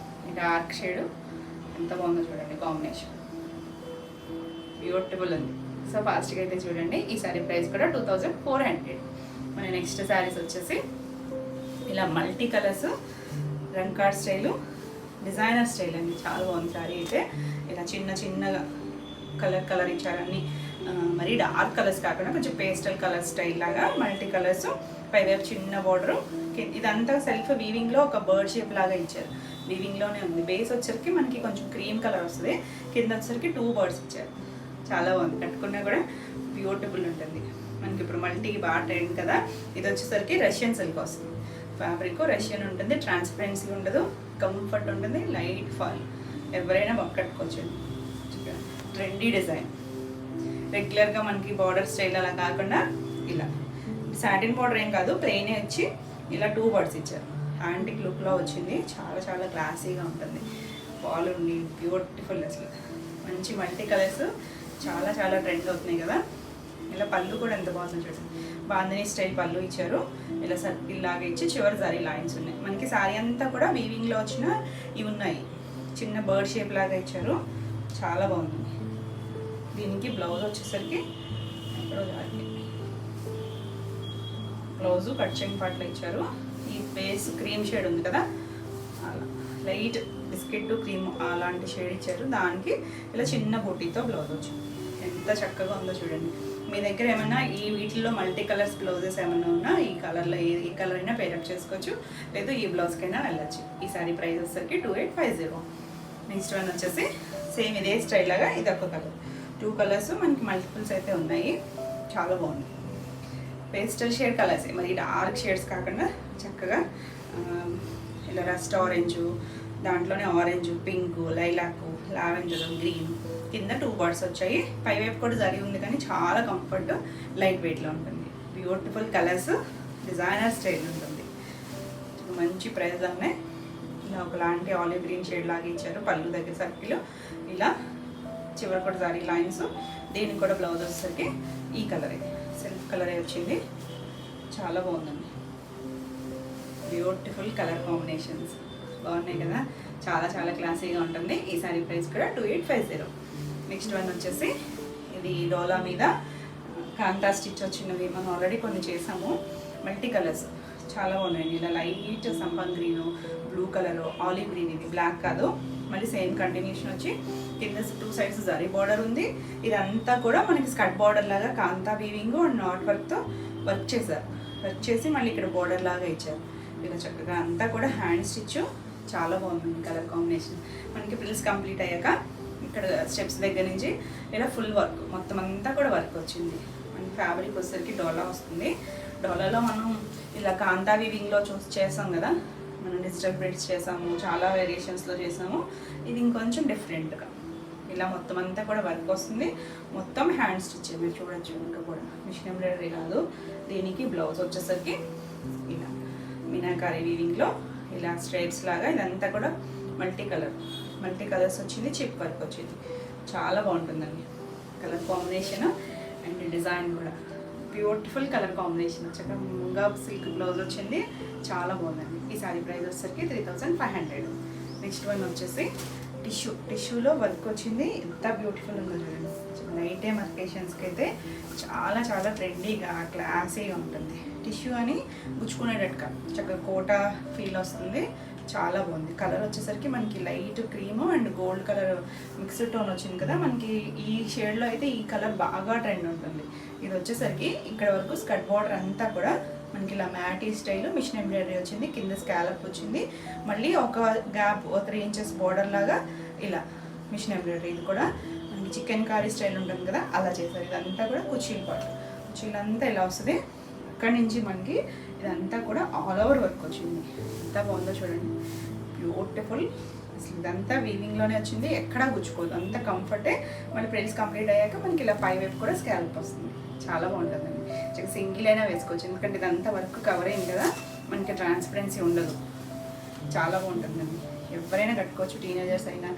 డార్క్ షేడ్, ఎంత బాగుందో చూడండి కాంబినేషన్, బ్యూటిఫుల్ ఉంది. సో ఫాస్ట్గా అయితే చూడండి. ఈ సారీ ప్రైస్ కూడా 2400. మన నెక్స్ట్ శారీస్ వచ్చేసి ఇలా మల్టీ కలర్స్, రంకాడ్ స్టైలు, డిజైనర్ స్టైల్ అండి. చాలా బాగుంది శారీ అయితే. ఇలా చిన్న చిన్నగా కలర్ ఇచ్చారని, మరి డార్క్ కలర్స్ కాకుండా కొంచెం పేస్టల్ కలర్ స్టైల్ లాగా మల్టీ కలర్స్. పైవైపు చిన్న బార్డరు. ఇదంతా సెల్ఫ్ వీవింగ్లో ఒక బర్డ్ షేప్ లాగా ఇచ్చారు. వీవింగ్లోనే ఉంది. బేస్ వచ్చరికి మనకి కొంచెం క్రీమ్ కలర్ వస్తుంది, కింద వచ్చరికి 2 బర్డ్స్ ఇచ్చారు. చాలా బాగుంది. కట్టుకున్నా కూడా బ్యూటిఫుల్ ఉంటుంది. మనకి ఇప్పుడు మల్టీ బాగా ట్రెండ్ కదా. ఇది వచ్చేసరికి రష్యన్ సిల్క్ వస్తుంది. ఫ్యాబ్రిక్ రష్యన్ ఉంటుంది, ట్రాన్స్పరెన్సీ ఉండదు, కంఫర్ట్ ఉంటుంది, లైట్ ఫాల్. ఎవరైనా బాగా కట్టుకోవచ్చు. Trendy design. రెగ్యులర్గా మనకి బార్డర్ స్టైల్ అలా కాకుండా ఇలా సాటిన్ బార్డర్ ఏం కాదు, ప్లెయినే వచ్చి ఇలా 2 బర్డ్స్ ఇచ్చారు. యాంటిక్ లుక్లో వచ్చింది. చాలా చాలా క్లాసీగా ఉంటుంది. బాల్ ఉంది, బ్యూటిఫుల్. అసలు మంచి మల్టీ కలర్స్ చాలా చాలా ట్రెండ్ అవుతున్నాయి కదా. ఇలా పళ్ళు కూడా ఎంత బాగుందో చూడండి. బాందిని స్టైల్ పళ్ళు ఇచ్చారు. ఇలా సర్కిల్ లాగా ఇచ్చి చివరి సారీ లైన్స్ ఉన్నాయి. మనకి సారీ అంతా కూడా వీవింగ్లో వచ్చిన ఇవి ఉన్నాయి. చిన్న బర్డ్ షేప్ లాగా ఇచ్చారు. చాలా బాగుంది. దీనికి బ్లౌజ్ వచ్చేసరికి ఎక్కడో జారి, బ్లౌజు కట్ చెంగ్ పాటలో ఇచ్చారు. ఈ బేస్ క్రీమ్ షేడ్ ఉంది కదా, అలా లైట్ బిస్కెట్ క్రీమ్ అలాంటి షేడ్ ఇచ్చారు. దానికి ఇలా చిన్న బూటీతో బ్లౌజ్ వచ్చింది. ఎంత చక్కగా ఉందో చూడండి. మీ దగ్గర ఏమైనా ఈ వీటిల్లో మల్టీ కలర్స్ బ్లౌజెస్ ఏమైనా ఉన్నా ఈ కలర్లో ఈ కలర్ అయినా పేరప్ చేసుకోవచ్చు, లేదు ఈ బ్లౌజ్కైనా వెళ్ళచ్చు. ఈ సారీ ప్రైస్ వచ్చేసరికి 2850. నెక్స్ట్ వన్ వచ్చేసి సేమ్ ఇదే స్టైల్ లాగా ఇది ఒక కలర్. 2 కలర్స్ మనకి మల్టిపుల్స్ అయితే ఉన్నాయి. చాలా బాగుంది. పేస్టల్ షేడ్ కలర్స్, మరి డార్క్ షేడ్స్ కాకుండా చక్కగా ఇలా రస్ట్ ఆరెంజు, దాంట్లోనే orange, pink, lilac, lavender, green. కింద 2 బర్డ్స్ వచ్చాయి. పైవైపు కూడా జరి ఉంది కానీ చాలా కంఫర్ట్, లైట్ వెయిట్లో ఉంటుంది. బ్యూటిఫుల్ కలర్స్, డిజైనర్ స్టైల్ ఉంటుంది. మంచి ప్రైస్లోనే ఇలా ఒకలాంటి ఆలివ్ గ్రీన్ షేడ్ లాగా ఇచ్చారు. పళ్ళు దగ్గర సర్కిల్ ఇలా చివరి కూడా జరి లైన్స్. దీనికి కూడా బ్లౌజ్ వచ్చేసరికి ఈ కలర్, సెల్ఫ్ కలరే వచ్చింది. చాలా బాగుందండి. బ్యూటిఫుల్ కలర్ కాంబినేషన్స్ బాగున్నాయి కదా. చాలా చాలా క్లాసీగా ఉంటుంది. ఈ సారీ ప్రైస్ కూడా 2850. నెక్స్ట్ వన్ వచ్చేసి ఇది డోలా మీద కాంతా స్టిచ్ వచ్చినవి. మనం ఆల్రెడీ కొన్ని చేసాము. మల్టీ కలర్స్ చాలా బాగున్నాయండి. ఇలా లైట్ సంపంగ్ green, blue colour, olive green. ఇది బ్లాక్ కాదు, మళ్ళీ సేమ్ కంటిన్యూషన్ వచ్చి కింద 2 సైడ్స్ జరీ బార్డర్ ఉంది. ఇదంతా కూడా మనకి స్కర్ట్ బార్డర్ లాగా కాంతా వీవింగ్ అండ్ నాట్ వర్క్తో వర్క్ చేశారు. వర్క్ చేసి మళ్ళీ ఇక్కడ బార్డర్ లాగా ఇచ్చారు. ఇలా చక్కగా అంతా కూడా హ్యాండ్ స్టిచ్. చాలా బాగుంది కలర్ కాంబినేషన్. మనకి ఫ్రిల్స్ కంప్లీట్ అయ్యాక ఇక్కడ స్టెప్స్ దగ్గర నుంచి ఇలా ఫుల్ వర్క్, మొత్తం అంతా కూడా వర్క్ వచ్చింది. మనకి ఫ్యాబ్రిక్ వచ్చేసరికి డోలా వస్తుంది. డోలాలో మనం ఇలా కాంతా వీవింగ్లో చేసాం కదా, మనం డిజిటల్ ప్రింట్స్ చేసాము, చాలా వేరియేషన్స్లో చేసాము. ఇది ఇంకొంచెం డిఫరెంట్గా ఇలా మొత్తం అంతా కూడా వర్క్ వస్తుంది. మొత్తం హ్యాండ్ స్టిచ్ మీరు చూడొచ్చు. ఇంకా కూడా మిషన్ ఎంబ్రాయిడరీ కాదు. దీనికి బ్లౌజ్ వచ్చేసరికి ఇలా మీనాకారి వీవింగ్లో ఇలా స్ట్రైప్స్ లాగా ఇదంతా కూడా మల్టీ కలర్స్ వచ్చింది. చిప్ వర్క్ వచ్చింది. చాలా బాగుంటుందండి కలర్ కాంబినేషన్ అండ్ డిజైన్ కూడా బ్యూటిఫుల్ కలర్ కాంబినేషన్. వచ్చాక ముంగా సిల్క్ బ్లౌజ్ వచ్చింది. చాలా బాగుందండి. ఈ సారీ ప్రైస్ వచ్చేసరికి 3500. నెక్స్ట్ వన్ వచ్చేసి టిష్యూలో వర్క్ వచ్చింది. ఎంత బ్యూటిఫుల్ ఉందో చూడండి. నైట్ టైం అకేషన్స్కి అయితే చాలా చాలా ట్రెండీగా క్లాసీగా ఉంటుంది. టిష్యూ అని గుచ్చుకునేటట్టుగా చక్కగా కోటా ఫీల్ వస్తుంది. చాలా బాగుంది. కలర్ వచ్చేసరికి మనకి light cream and gold colour mixed tone వచ్చింది కదా. మనకి ఈ షేడ్లో అయితే ఈ కలర్ బాగా ట్రెండ్ ఉంటుంది. ఇది వచ్చేసరికి ఇక్కడ వరకు స్కర్ట్ బార్డర్ అంతా కూడా మనకి ఇలా మ్యాటీ స్టైల్ మిషన్ ఎంబ్రాయిడరీ వచ్చింది. కింద స్కాలప్ వచ్చింది. మళ్ళీ ఒక గ్యాప్ 3 ఇంచెస్ బార్డర్ లాగా ఇలా మిషన్ ఎంబ్రాయిడరీ. ఇది కూడా మనకి చికెన్ కారీ స్టైల్ ఉంటుంది కదా, అలా చేశారు. ఇదంతా కూడా కుర్చీలంతా ఇలా వస్తుంది. అక్కడి నుంచి మనకి ఇదంతా కూడా ఆల్ ఓవర్ వర్క్ వచ్చింది. ఎంత బాగుందో చూడండి. బ్యూటిఫుల్. అసలు ఇదంతా వీవింగ్లోనే వచ్చింది. ఎక్కడా గుచ్చుకోదు. అంత కంఫర్టే. మళ్ళీ ప్రిల్స్ కంప్లీట్ అయ్యాక మనకి ఇలా పై వైపు కూడా స్కాలప్ వస్తుంది. చాలా బాగుంటుందండి. సింగిల్ అయినా వేసుకోవచ్చు. ఎందుకంటే ఇదంతా వర్క్ కవర్ అయింది కదా, మనకి ట్రాన్స్పరెన్సీ ఉండదు. చాలా బాగుంటుందండి. ఎవరైనా కట్టుకోవచ్చు. టీనేజర్స్ అయినా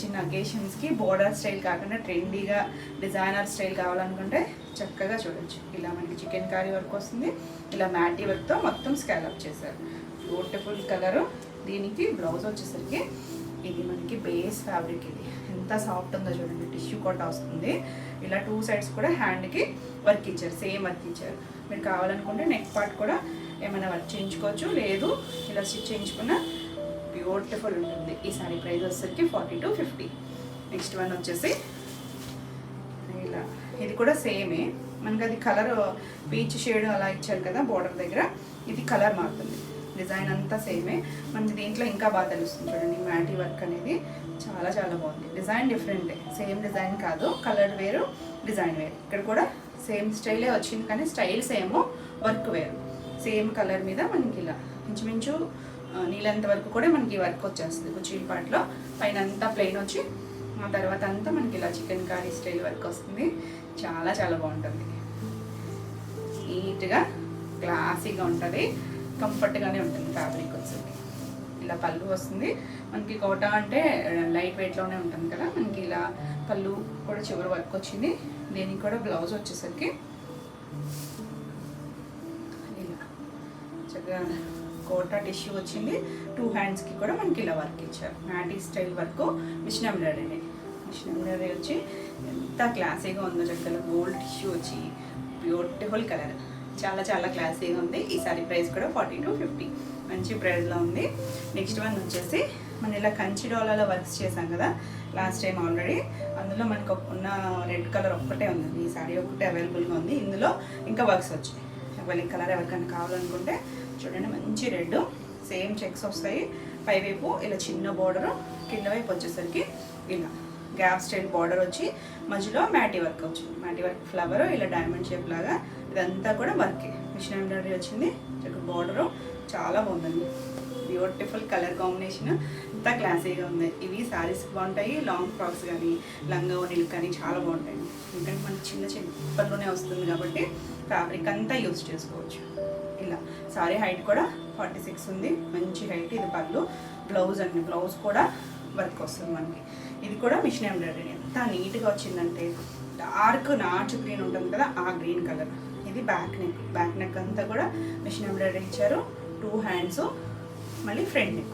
చిన్న అకేషన్స్కి బోర్డర్ స్టైల్ కాకుండా ట్రెండీగా డిజైనర్ స్టైల్ కావాలనుకుంటే చక్కగా చూడొచ్చు. ఇలా మనకి చికెన్ కారీ వర్క్ వస్తుంది. ఇలా మ్యాటీ వర్క్తో మొత్తం స్కాలప్ చేశారు. Beautiful colour. దీనికి బ్లౌజ్ వచ్చేసరికి ఇది మనకి బేస్ ఫ్యాబ్రిక్. ఇది ఎంత సాఫ్ట్ ఉందో చూడండి. టిష్యూ కోటా వస్తుంది. ఇలా 2 సైడ్స్ కూడా హ్యాండ్కి వర్క్ ఇచ్చారు. సేమ్ వర్క్ ఇచ్చారు. మీరు కావాలనుకుంటే నెక్ పార్ట్ కూడా ఏమైనా వర్క్ చేయించుకోవచ్చు. లేదు ఇలా స్టిచ్ చేయించుకున్న బ్యూటిఫుల్ ఉంటుంది. ఈ సారీ ప్రైస్ వచ్చేసరికి 4250. నెక్స్ట్ వన్ వచ్చేసి ఇలా ఇది కూడా సేమే. మనకి అది కలర్ పీచ్ షేడ్ అలా ఇచ్చారు కదా బోర్డర్ దగ్గర. ఇది కలర్ మారుతుంది. డిజైన్ అంతా సేమే. మనకి దీంట్లో ఇంకా బాగా తెలుస్తుంది చూడండి. మ్యాటీ వర్క్ అనేది చాలా చాలా బాగుంది. డిజైన్ డిఫరెంటే. సేమ్ డిజైన్ కాదు. కలర్ వేరు, డిజైన్ వేరు. ఇక్కడ కూడా సేమ్ స్టైలే వచ్చింది కానీ స్టైల్ సేమ్, వర్క్ వేరు. సేమ్ కలర్ మీద మనకి ఇలా ఇంచుమించు నీళ్ళంత వరకు కూడా మనకి వర్క్ వచ్చేస్తుంది. కుర్చీల పార్ట్లో పైన అంతా ప్లెయిన్ వచ్చి ఆ తర్వాత అంతా మనకి ఇలా చికెన్ కారీ స్టైల్ వర్క్ వస్తుంది. చాలా చాలా బాగుంటుంది. నీట్గా క్లాసీగా ఉంటుంది. కంఫర్ట్గానే ఉంటుంది. ఫ్యాబ్రిక్ వచ్చేసి ఇలా పళ్ళు వస్తుంది. మనకి కోటా అంటే లైట్ వెయిట్లోనే ఉంటుంది కదా. మనకి ఇలా పళ్ళు కూడా చివరి వర్క్ వచ్చింది. దీనికి కూడా బ్లౌజ్ వచ్చేసరికి ఇలా చక్కగా కోటా టిష్యూ వచ్చింది. 2 హ్యాండ్స్కి కూడా మనకి ఇలా వర్క్ ఇచ్చారు. మ్యాటీ స్టైల్ వర్క్. మిషన్ ఎంబ్రాయిడరీ వచ్చి ఎంత క్లాసీగా ఉందో. చక్కగా గోల్డ్ టిష్యూ వచ్చి బ్యూటిఫుల్ కలర్. చాలా చాలా క్లాసీగా ఉంది. ఈ సారీ ప్రైస్ కూడా 4250. మంచి ప్రైస్లో ఉంది. నెక్స్ట్ వన్ వచ్చేసి మనం ఇలా కంచి డోలాలో వర్క్స్ చేసాం కదా లాస్ట్ టైం ఆల్రెడీ. అందులో మనకు ఉన్న రెడ్ కలర్ ఒక్కటే ఉంది. ఈ సారీ ఒక్కటే అవైలబుల్గా ఉంది. ఇందులో ఇంకా వర్క్స్ వచ్చాయి. ఒకవేళ ఈ కలర్ ఎవరికైనా కావాలనుకుంటే చూడండి. మంచి రెడ్ సేమ్ చెక్స్ వస్తాయి. పైవైపు ఇలా చిన్న బార్డరు, కింద వైపు వచ్చేసరికి ఇలా గ్యాప్ స్టైల్ బార్డర్ వచ్చి మధ్యలో మ్యాటీ వర్క్ వచ్చింది. మ్యాటీ వర్క్ ఫ్లవర్ ఇలా డైమండ్ షేప్ లాగా ఇదంతా కూడా వర్కే. మిషన్ ఎంబ్రాయిడరీ వచ్చింది. బార్డరు చాలా బాగుందండి. Beautiful colour combination. అంతా క్లాసీగా ఉంది. ఇవి శారీస్కి బాగుంటాయి. లాంగ్ ఫ్రాక్స్ కానీ లంగా ఓణీలు కానీ చాలా బాగుంటాయి. ఎందుకంటే మనకి చిన్న చిన్నలోనే వస్తుంది కాబట్టి ఫ్యాబ్రిక్ అంతా యూజ్ చేసుకోవచ్చు. ఇలా సారీ హైట్ కూడా 46 ఉంది. మంచి హైట్. ఇది పళ్ళు. బ్లౌజ్ అండి. బ్లౌజ్ కూడా వర్క్ వస్తుంది మనకి. ఇది కూడా మిషన్ ఎంబ్రాయిడరీ. ఎంత నీట్గా వచ్చిందంటే డార్క్ నాచు గ్రీన్ ఉంటుంది కదా, ఆ గ్రీన్ కలర్. ఇది బ్యాక్ నెక్ అంతా కూడా మిషన్ ఎంబ్రాయిడరీ ఇచ్చారు. 2 హ్యాండ్స్, మళ్ళీ ఫ్రంట్ నెక్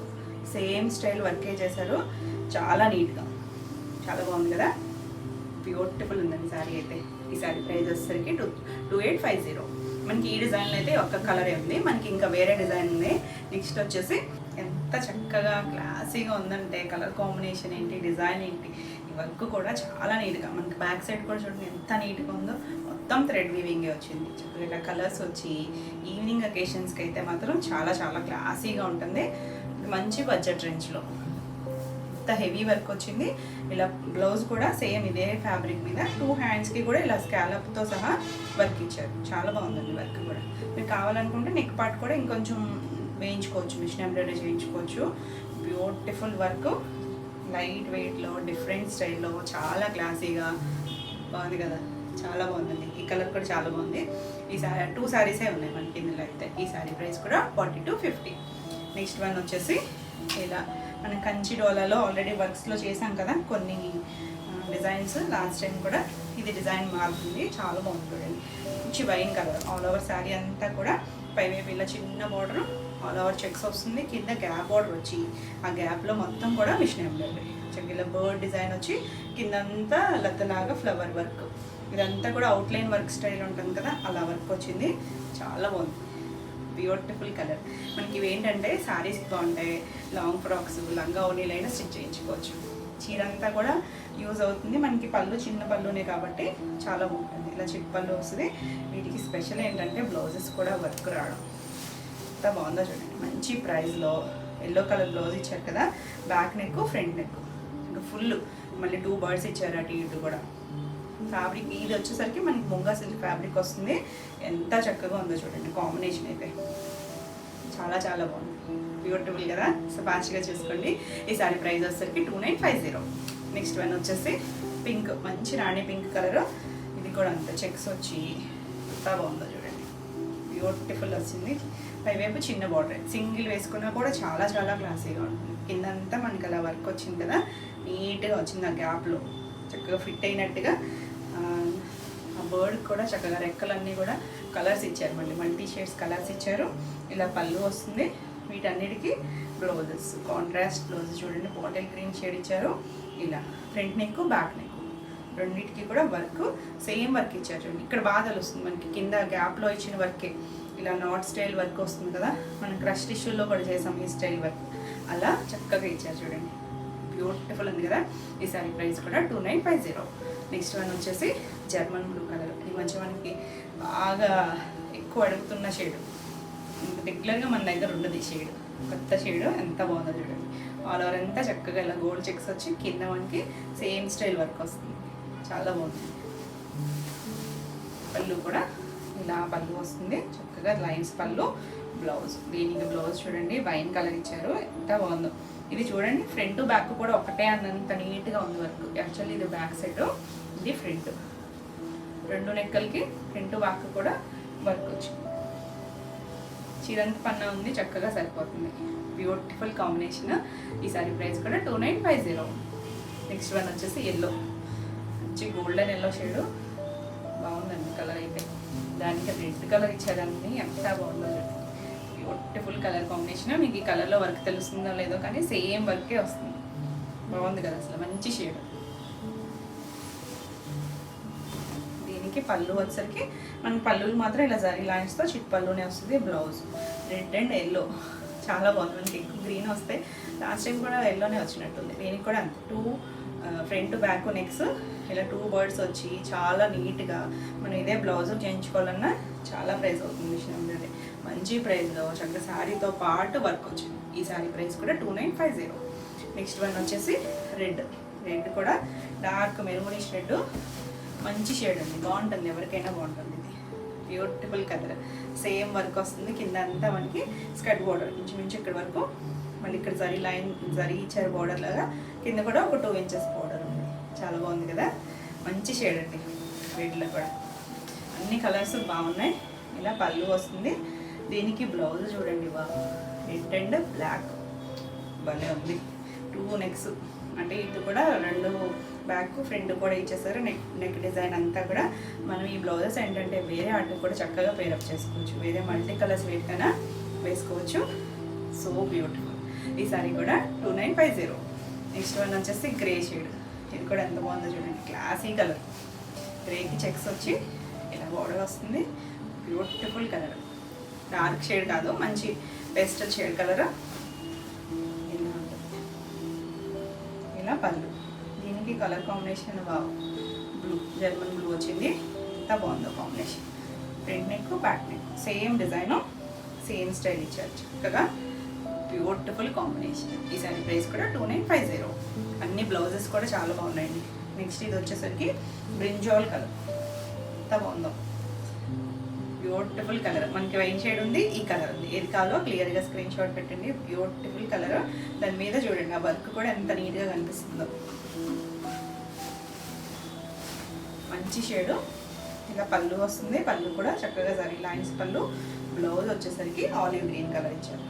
సేమ్ స్టైల్ వర్కే చేశారు. చాలా నీట్గా చాలా బాగుంది కదా. బ్యూటిఫుల్ ఉందండి శారీ అయితే. ఈ శారీ ప్రైస్ వచ్చేసరికి 2850. మనకి ఈ డిజైన్లో అయితే ఒక్క కలరే ఉంది. మనకి ఇంకా వేరే డిజైన్ ఉంది. నెక్స్ట్ వచ్చేసి ఎంత చక్కగా క్లాసీగా ఉందంటే కలర్ కాంబినేషన్ ఏంటి, డిజైన్ ఏంటి, ఈ వర్క్ కూడా చాలా నీట్గా. మనకి బ్యాక్ సైడ్ కూడా చూడండి ఎంత నీట్గా ఉందో. మొత్తం థ్రెడ్ వీవింగే వచ్చింది. చక్కగా ఇలా కలర్స్ వచ్చి ఈవినింగ్ అకేషన్స్కి అయితే మాత్రం చాలా చాలా క్లాసీగా ఉంటుంది. మంచి బడ్జెట్ రేంజ్లో ఇంత హెవీ వర్క్ వచ్చింది. ఇలా బ్లౌజ్ కూడా సేమ్ ఇదే ఫ్యాబ్రిక్ మీద 2 హ్యాండ్స్కి కూడా ఇలా స్కాలప్తో సహా వర్క్ ఇచ్చారు. చాలా బాగుందండి వర్క్ కూడా. మీరు కావాలనుకుంటే నెక్ పార్ట్ కూడా ఇంకొంచెం వేయించుకోవచ్చు. మిషన్ ఎంబ్రాయిడరీ చేయించుకోవచ్చు. Beautiful work. లైట్ వెయిట్లో డిఫరెంట్ స్టైల్లో చాలా క్లాసీగా బాగుంది కదా, చాలా బాగుందండి. ఈ కలర్ కూడా చాలా బాగుంది. ఈ సారీ 2 సారీసే ఉన్నాయి మనకి ఇందులో అయితే. ఈ సారీ ప్రైస్ కూడా 42.50. నెక్స్ట్ వన్ వచ్చేసి ఇలా మనం కంచి డోలాలో ఆల్రెడీ వర్క్స్లో చేసాం కదా కొన్ని డిజైన్స్. లాస్ట్ టైం కూడా ఇది డిజైన్ మారుతుంది, చాలా బాగుంది చూడండి. మంచి wine colour all over sari అంతా కూడా పైవైపు ఇలా చిన్న బార్డర్ ఆల్ ఓవర్ చెక్స్ వస్తుంది. కింద గ్యాప్ బార్డర్ వచ్చి ఆ గ్యాప్లో మొత్తం కూడా మిషన్ ఎంబ్రాయిడరీ ఇలా బర్డ్ డిజైన్ వచ్చి కిందంతా లతలాగా ఫ్లవర్ వర్క్. ఇదంతా కూడా అవుట్లైన్ వర్క్ స్టైల్ ఉంటుంది కదా, అలా వర్క్ వచ్చింది. చాలా బాగుంది, బ్యూటిఫుల్ కలర్. మనకి ఇవి ఏంటంటే శారీస్కి బాగుంటాయి, లాంగ్ ఫ్రాక్స్ లంగా ఓనీలైనా స్టిచ్ చేయించుకోవచ్చు. చీర అంతా కూడా యూజ్ అవుతుంది. మనకి పళ్ళు చిన్న పళ్ళునే కాబట్టి చాలా బాగుంటుంది. ఇలా చిన్న పళ్ళు వస్తుంది. వీటికి స్పెషల్ ఏంటంటే బ్లౌజెస్ కూడా వర్క్ రావడం ఎంత బాగుందో చూడండి. మంచి ప్రైస్లో ఎల్లో కలర్ బ్లౌజ్ ఇచ్చారు కదా, బ్యాక్ నెక్ ఫ్రంట్ నెక్ ఇంకా ఫుల్ మళ్ళీ 2 బర్డ్స్ ఇచ్చారు అటు ఇటు కూడా. ఫ్యాబ్రిక్ ఇది వచ్చేసరికి మనకి ముంగా సిల్క్ ఫ్యాబ్రిక్ వస్తుంది. ఎంత చక్కగా ఉందో చూడండి, కాంబినేషన్ అయితే చాలా చాలా బాగుంది, బ్యూటిఫుల్ కదా. సో ఫాస్ట్గా చేసుకోండి. ఈ సారీ ప్రైస్ వచ్చేసరికి 2950. నెక్స్ట్ వన్ వచ్చేసి పింక్, మంచి రాణి పింక్ కలర్. ఇది కూడా అంత చెక్స్ వచ్చి ఎంత బాగుందో చూడండి, బ్యూటిఫుల్ వచ్చింది. పైవైపు చిన్న బార్డర్ సింగిల్ వేసుకున్నా కూడా చాలా చాలా క్లాసీగా ఉంటుంది. కిందంతా మనకి అలా వర్క్ వచ్చింది కదా, నీట్గా వచ్చింది. ఆ గ్యాప్లో చక్కగా ఫిట్ అయినట్టుగా ఆ బర్డ్ కూడా చక్కగా రెక్కలన్నీ కూడా కలర్స్ ఇచ్చారు, మళ్ళీ మల్టీ షేడ్స్ కలర్స్ ఇచ్చారు. ఇలా పళ్ళు వస్తుంది. వీటన్నిటికీ బ్లౌజెస్ కాంట్రాస్ట్ బ్లౌజ్ చూడండి, బాటిల్ గ్రీన్ షేడ్ ఇచ్చారు. ఇలా ఫ్రంట్ నెక్ బ్యాక్ నెక్ రెండింటికి కూడా వర్క్ సేమ్ వర్క్ ఇచ్చారు చూడండి. ఇక్కడ బాగా తెలుస్తుంది మనకి, కింద గ్యాప్లో ఇచ్చిన వర్కే ఇలా నాట్ స్టైల్ వర్క్ వస్తుంది కదా, మనం క్రష్ టిష్యూలో కూడా చేసాం ఈ స్టైల్ వర్క్. అలా చక్కగా ఇచ్చారు చూడండి, బ్యూటిఫుల్ ఉంది కదా. ఈ సారీ ప్రైస్ కూడా 2950. నెక్స్ట్ వన్ వచ్చేసి జర్మన్ బ్లూ కలర్. ఈ మధ్య మనకి బాగా ఎక్కువ అడుగుతున్న షేడ్, రెగ్యులర్గా మన దగ్గర ఉండదు ఈ షేడ్, కొత్త షేడ్. ఎంత బాగుందో చూడండి. ఆల్ ఓవర్ అంతా చక్కగా ఇలా గోల్డ్ చెక్స్ వచ్చి కింద మనకి సేమ్ స్టైల్ వర్క్ వస్తుంది, చాలా బాగుంది. పళ్ళు కూడా ఇలా పళ్ళు వస్తుంది, చక్కగా లైన్స్ పళ్ళు. బ్లౌజ్, దీనికి బ్లౌజ్ చూడండి వైన్ కలర్ ఇచ్చారు, ఎంత బాగుందో. ఇది చూడండి ఫ్రంట్ బ్యాక్ కూడా ఒకటే అన్నంత నీట్గా ఉంది వర్క్. యాక్చువల్లీ ఇది బ్యాక్ సైడ్, ఇది ఫ్రంట్. 2 నెక్కలకి ఫ్రంట్ బ్యాక్ కూడా వర్క్ వచ్చింది. చీరంత పన్న ఉంది, చక్కగా సరిపోతుంది. Beautiful combination. ఈ సారీ ప్రైస్ కూడా 2950. నెక్స్ట్ వన్ వచ్చేసి ఎల్లో, మంచి గోల్డెన్ ఎల్లో షేడు, బాగుందండి కలర్ అయితే. దానికి రెడ్ కలర్ ఇచ్చారని ఎంత బాగుందో చూడండి, బ్యూటిఫుల్ కలర్ కాంబినేషన్. మీకు ఈ కలర్లో వర్క్ తెలుస్తుందో లేదో కానీ సేమ్ వర్కే వస్తుంది, బాగుంది కదా అసలు, మంచి షేడ్. దీనికి పళ్ళు వచ్చేసరికి మన పళ్ళులు మాత్రం ఇలా జరీ లైన్స్తో చిట్ పళ్ళునే వస్తుంది. బ్లౌజ్ రెడ్ అండ్ ఎల్లో, చాలా బాగుంది. మనకి ఎక్కువ గ్రీన్ వస్తే లాస్ట్ టైం కూడా ఎల్లోనే వచ్చినట్టుంది. దీనికి కూడా అంతే 2 ఫ్రంట్ బ్యాక్ నెక్స్ ఇలా 2 బర్డ్స్ వచ్చి చాలా నీట్గా మనం ఇదే బ్లౌజ్ చేయించుకోవాలన్నా చాలా ప్రైస్ అవుతుంది. మిషన్ ఎంబ్రాయిడరీ మంచి ప్రైస్లో చక్కగా శారీతో పాటు వర్క్ వచ్చింది. ఈ శారీ ప్రైస్ కూడా 2950. నెక్స్ట్ వన్ వచ్చేసి రెడ్. రెడ్ కూడా డార్క్ మెరూనిష్ రెడ్, మంచి షేడ్ అండి, బాగుంటుంది, ఎవరికైనా బాగుంటుంది. ఇది బ్యూటిఫుల్ కలర్, సేమ్ వర్క్ వస్తుంది. కింద అంతా మనకి స్కర్ట్ బార్డర్ ఇంచుమించు ఇక్కడ వరకు, మళ్ళీ ఇక్కడ జరీ లైన్ జరీ ఇచ్చారు బార్డర్ లాగా, కింద కూడా ఒక 2 ఇంచెస్ బార్డర్ ఉంది. చాలా బాగుంది కదా, మంచి షేడ్ అండి. రెడ్లో కూడా అన్ని కలర్స్ బాగున్నాయి. ఇలా పళ్ళు వస్తుంది. దీనికి బ్లౌజ్ చూడండి, బాగా రెడ్ అండ్ బ్లాక్ భలే ఉంది. 2 నెక్స్ అంటే ఇది కూడా 2 బ్యాక్ ఫ్రంట్ కూడా ఇచ్చేసారు. నెక్ డిజైన్ అంతా కూడా మనం ఈ బ్లౌజెస్ ఏంటంటే వేరే ఆటకు కూడా చక్కగా పేరప్ చేసుకోవచ్చు, వేరే మల్టీ కలర్స్ వేటికైనా వేసుకోవచ్చు. So beautiful. ఈ సారీ కూడా 2950. నెక్స్ట్ వన్ వచ్చేసి గ్రే షేడ్. ఇది కూడా ఎంత బాగుందో చూడండి, క్లాసీ కలర్. గ్రేకి చెక్స్ వచ్చి ఇలా బోర్డర్ వస్తుంది, బ్యూటిఫుల్ కలర్. డార్క్ షేడ్ కాదు, మంచి పేస్టల్ షేడ్ కలర్. ఇలా పళ్ళు, దీనికి colour combination blue, German blue వచ్చింది, ఎంత బాగుందో combination. Front neck back neck same design same style ఇచ్చారు, చక్కగా బ్యూటిఫుల్ కాంబినేషన్. ఈ సారీ ప్రైస్ కూడా 2950. అన్ని బ్లౌజెస్ కూడా చాలా బాగున్నాయండి. నెక్స్ట్ ఇది వచ్చేసరికి బ్రింజాల్ కలర్, ఎంత బాగుందో, బ్యూటిఫుల్ కలర్. మనకి వైన్ షేడ్ ఉంది, ఈ కలర్ ఉంది. ఏది కావాలో క్లియర్గా స్క్రీన్ షాట్ పెట్టండి. Beautiful colour. దాని మీద చూడండి ఆ వర్క్ కూడా ఎంత నీట్గా కనిపిస్తుందో. మంచి షేడు. ఇలా పళ్ళు వస్తుంది, పళ్ళు కూడా చక్కగా జరీ లైన్స్ పళ్ళు. బ్లౌజ్ వచ్చేసరికి ఆలివ్ గ్రీన్ కలర్ ఇచ్చారు.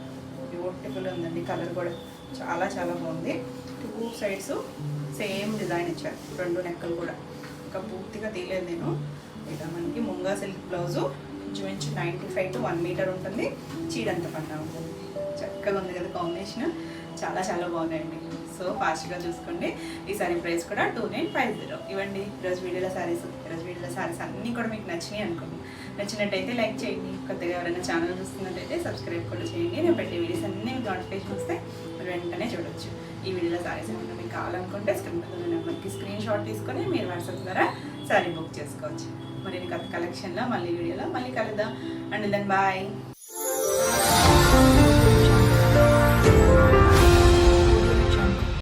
బ్యూటిఫుల్ ఉందండి కలర్ కూడా, చాలా చాలా బాగుంది. 2 సైడ్స్ సేమ్ డిజైన్ ఇచ్చారు, 2 నెక్కలు కూడా. ఇంకా పూర్తిగా తీయలేదు నేను. ఇలా మనకి ముంగా సిల్క్ బ్లౌజు ఇంచుమించు 95 to 1 మీటర్ ఉంటుంది. చీరంత పన్నా ఉంటుంది. చక్కగా ఉంది కదా కాంబినేషన్, చాలా చాలా బాగున్నాయండి. సో ఫాస్ట్గా చూసుకోండి. ఈ సారీ ప్రైస్ కూడా 2950. ఇవ్వండి ఈరోజు వీడియోలో శారీస్ అన్నీ కూడా మీకు నచ్చినాయి అనుకోండి. నచ్చినట్టయితే లైక్ చేయండి. కొత్తగా ఎవరైనా ఛానల్ చూస్తున్నట్టయితే సబ్స్క్రైబ్ కూడా చేయండి. నేను పెట్టే వీడియోస్ అన్నీ మీకు నోటిఫికేషన్ వస్తే మీరు వెంటనే చూడొచ్చు. ఈ వీడియోలో శారీస్ ఏమన్నా మీకు కావాలనుకుంటే నెంబర్కి స్క్రీన్ షాట్ తీసుకొని మీరు వాట్సాప్ ద్వారా శారీ బుక్ చేసుకోవచ్చు. మరి కొత్త కలెక్షన్లో మళ్ళీ వీడియోలో మళ్ళీ కలుద్దాం. And then bye.